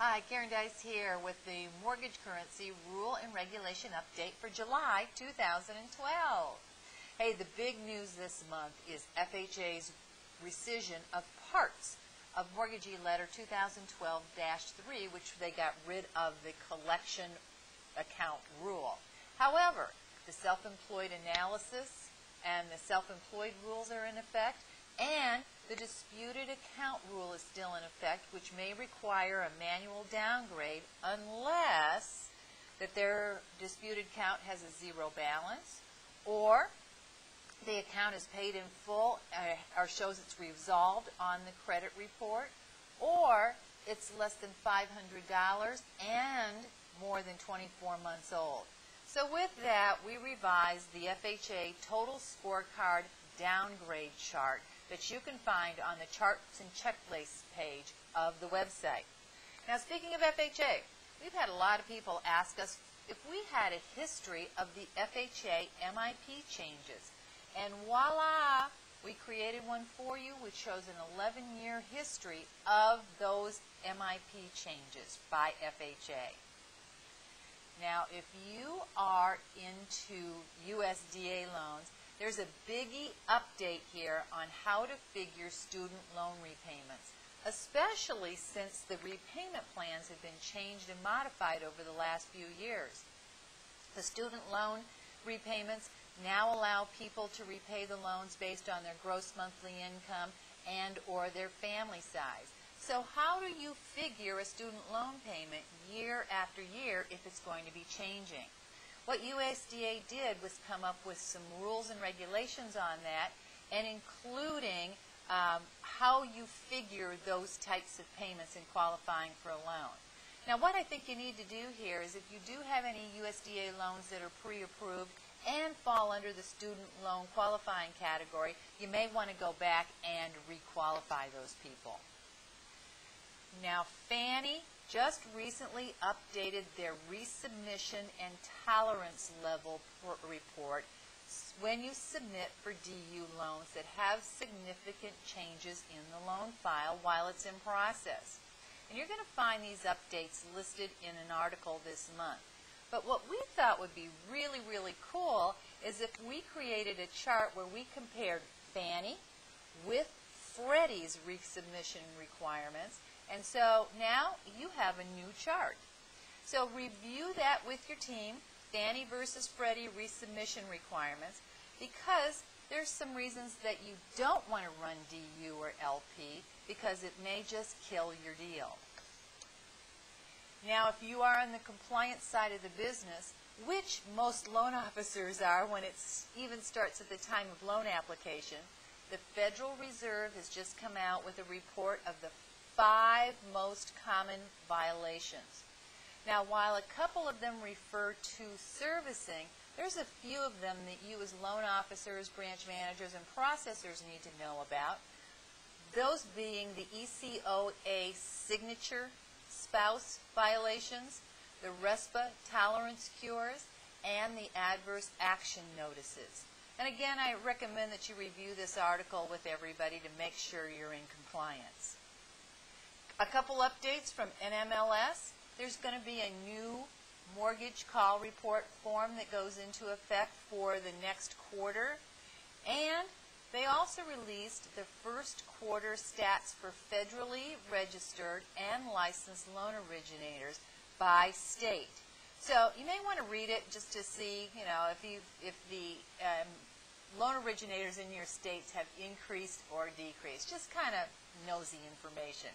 Hi, Karen Deis here with the Mortgage Currency Rule and Regulation Update for July 2012. Hey, the big news this month is FHA's rescission of parts of Mortgagee Letter 2012-3, which they got rid of the collection account rule. However, the self-employed analysis and the self-employed rules are in effect, and the disputed account rule is still in effect, which may require a manual downgrade unless that their disputed account has a zero balance, or the account is paid in full or shows it's resolved on the credit report, or it's less than $500 and more than 24 months old. So with that, we revised the FHA Total Scorecard Downgrade Chart that you can find on the Charts and Checklists page of the website. Now, speaking of FHA, we've had a lot of people ask us if we had a history of the FHA MIP changes. And voila, we created one for you which shows an 11-year history of those MIP changes by FHA. Now, if you are into USDA loans, there's a biggie update here on how to figure student loan repayments, especially since the repayment plans have been changed and modified over the last few years. The student loan repayments now allow people to repay the loans based on their gross monthly income and or their family size. So how do you figure a student loan payment year after year if it's going to be changing? What USDA did was come up with some rules and regulations on that, and including how you figure those types of payments in qualifying for a loan. Now, what I think you need to do here is if you do have any USDA loans that are pre-approved and fall under the student loan qualifying category, you may want to go back and requalify those people. Now, Fannie just recently updated their resubmission and tolerance level report when you submit for DU loans that have significant changes in the loan file while it's in process. And you're going to find these updates listed in an article this month. But what we thought would be really, really cool is if we created a chart where we compared Fannie with Freddie's resubmission requirements. And so now you have a new chart. So review that with your team, Fannie versus Freddie resubmission requirements, because there's some reasons that you don't want to run DU or LP because it may just kill your deal. Now, if you are on the compliance side of the business, which most loan officers are when it even starts at the time of loan application, the Federal Reserve has just come out with a report of the 5 most common violations. Now, while a couple of them refer to servicing, there's a few of them that you as loan officers, branch managers, and processors need to know about. Those being the ECOA signature spouse violations, the RESPA tolerance cures, and the adverse action notices. And again, I recommend that you review this article with everybody to make sure you're in compliance. A couple updates from NMLS. There's going to be a new mortgage call report form that goes into effect for the next quarter. And they also released the first quarter stats for federally registered and licensed loan originators by state. So you may want to read it just to see, if the loan originators in your states have increased or decreased. Just kind of nosy information.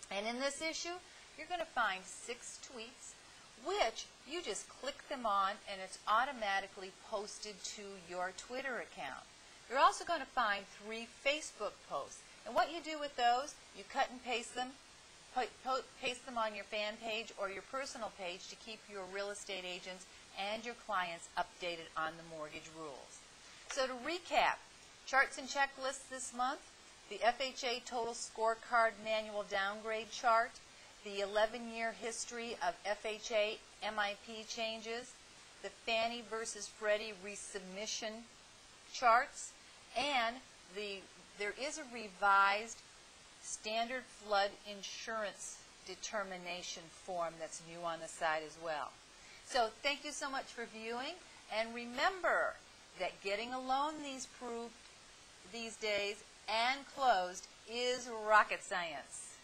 And in this issue, you're going to find 6 tweets, which you just click them on, and it's automatically posted to your Twitter account. You're also going to find 3 Facebook posts. And what you do with those, you cut and paste them, paste them on your fan page or your personal page to keep your real estate agents and your clients updated on the mortgage rules. So to recap, charts and checklists this month, the FHA Total Scorecard Manual Downgrade Chart, the 11-year history of FHA MIP changes, the Fannie versus Freddie resubmission charts, and there is a revised standard flood insurance determination form that's new on the site as well. So thank you so much for viewing, and remember that getting a loan these days and closed is rocket science.